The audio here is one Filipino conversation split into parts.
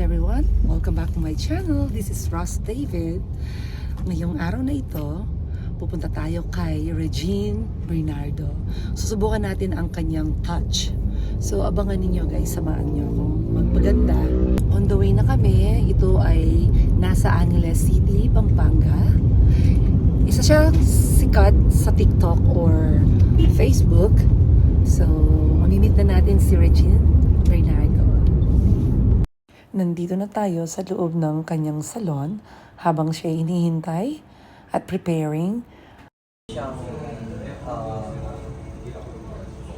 everyone! Welcome back to my channel. This is Ross David. Ngayong araw na ito, pupunta tayo kay Regine Bernardo. Susubukan natin ang kanyang touch. So abangan ninyo guys, samahan nyo akong magpaganda. On the way na kami, ito ay nasa Angeles City, Pampanga. Isa siya sikat sa TikTok or Facebook. So mamimit na natin si Regine Bernardo. Nandito na tayo sa loob ng kanyang salon habang siya hinihintay at preparing. Siyang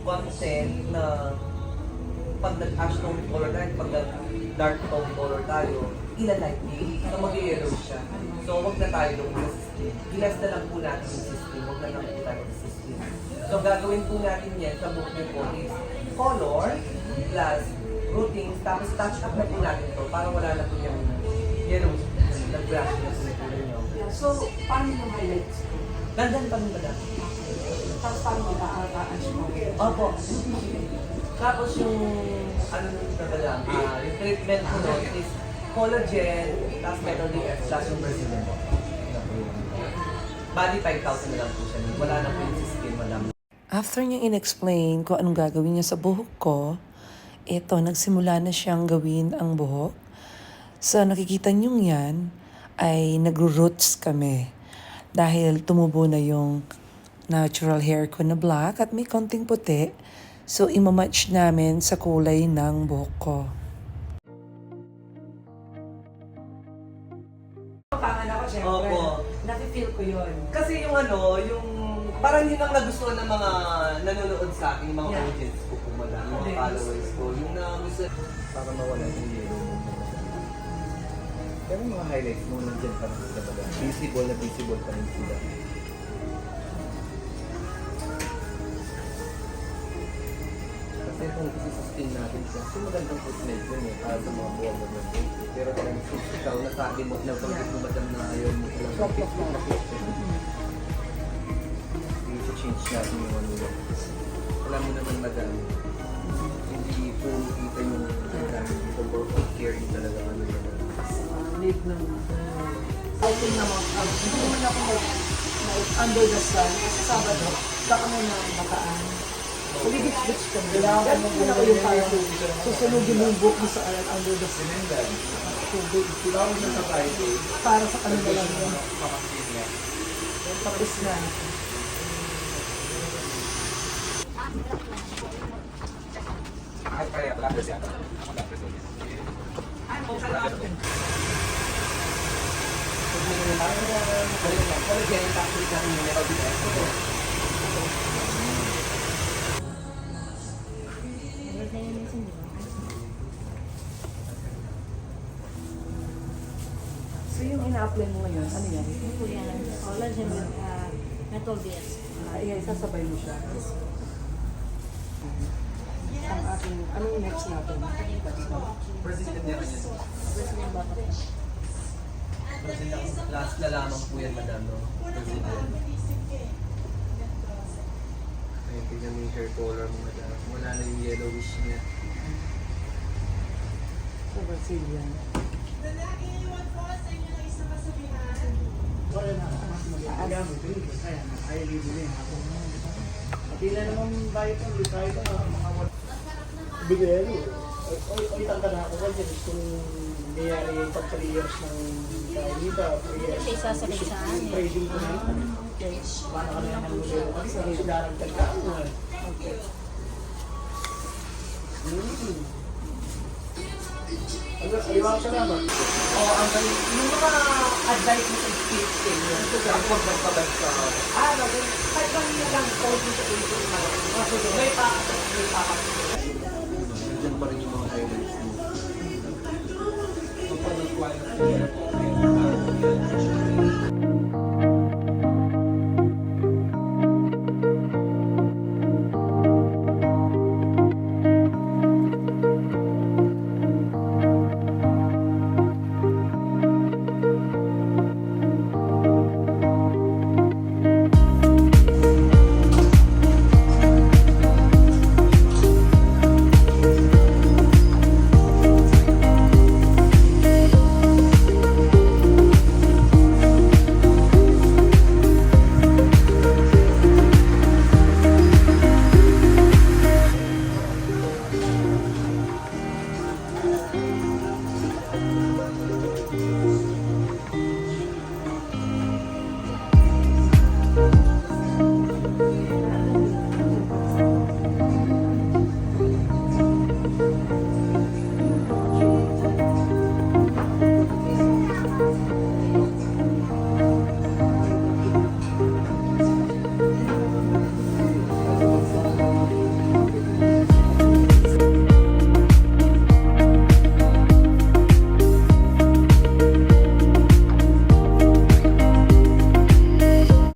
content na pag nag-ash tone color tayo, pag nag-dark tone color tayo, ilalight na mag-yellow siya. So wag na tayo doon sa system. Gilas na lang po natin yung system, wag na lang po tayo sa system. So gagawin po natin yan sa book niyo po is color plus routines, tapos touch up na po natin ito para wala na po yung yellow nag-brush na sa nyo. So, paano yung highlights? Dandan pa rin ba na? Tapos paano mag-a-ash mo? Opo. Tapos yung ano nung talaga, yung treatment ko nun is collagen, tapos meron din plus yung Brazilian. Bali 5,000 na lang po siya. Wala na po yung skin, madam. After niya in-explain kung anong gagawin niya sa buhok ko, ito, nagsimula na siyang gawin ang buhok. So, nakikita niyo yan, ay nagro-roots kami. Dahil tumubo na yung natural hair ko na black at may konting puti. So, imamatch namin sa kulay ng buhok ko. Pangan ako, syempre. Opo. Nafe-feel ko yun. Kasi yung ano, yung parang yun ang nagustuhan ng mga nanonood sa akin, yung mga audience ko po, madam, yung mga followers ko. Yung gusto, para mawala yung yellow mo. Pero yung mga highlights mo, nandiyan pa rin sila baga. Visible pa rin sila. Kasi kung isi-sustain natin siya, so magandang treatment yun eh, para sa mga buwag mo ng buhok. Pero kung ikaw nasabi mo, nabanggit mo madam na ayaw mo lang change natin yung ano yun. Alam mo naman madam, hindi po kita yung overall caring talaga ano yun. Need ng I think naman, hindi naman ako under the sun. Kasi Sabado, baka mo na bakaan. Kulibits-bits ka. Kailangan mo na ko yung parang susunugin mo yung buhok mo sa under the sun. Tubig. Para sa kanila lang yun. Tapos na. So yung ina-apply mo ngayon, ano yan? Collagen with metal base. Sasabay mo siya. Ang ating, anong next natin? Brazilian din yan. Brazilian butterfly. Brazilian, last na lamang po yan madam, no? Brazilian. Ayun, tignan mo yung hair color mo madam. Wala na yung yellowish niya. Sa Brazilian. Pila naman bayo ko, tayo ka mga bigay ano. Ay tanda na ako kasi kung nangyari yung pag 3 years ng dito, 3 years. Siya sasabit sa akin. Trading ko na yun. Paano ka na yung nalulero kasi sa daragdag ka ako. Okay. Aliwag siya naman. Oo, ang galing. Yung mga advice mo sa speech yun, ang pagbagpabag sa kahit lang yun lang, code mo sa Facebook na may pakat. Nandiyan pa rin yung mga highlights mo.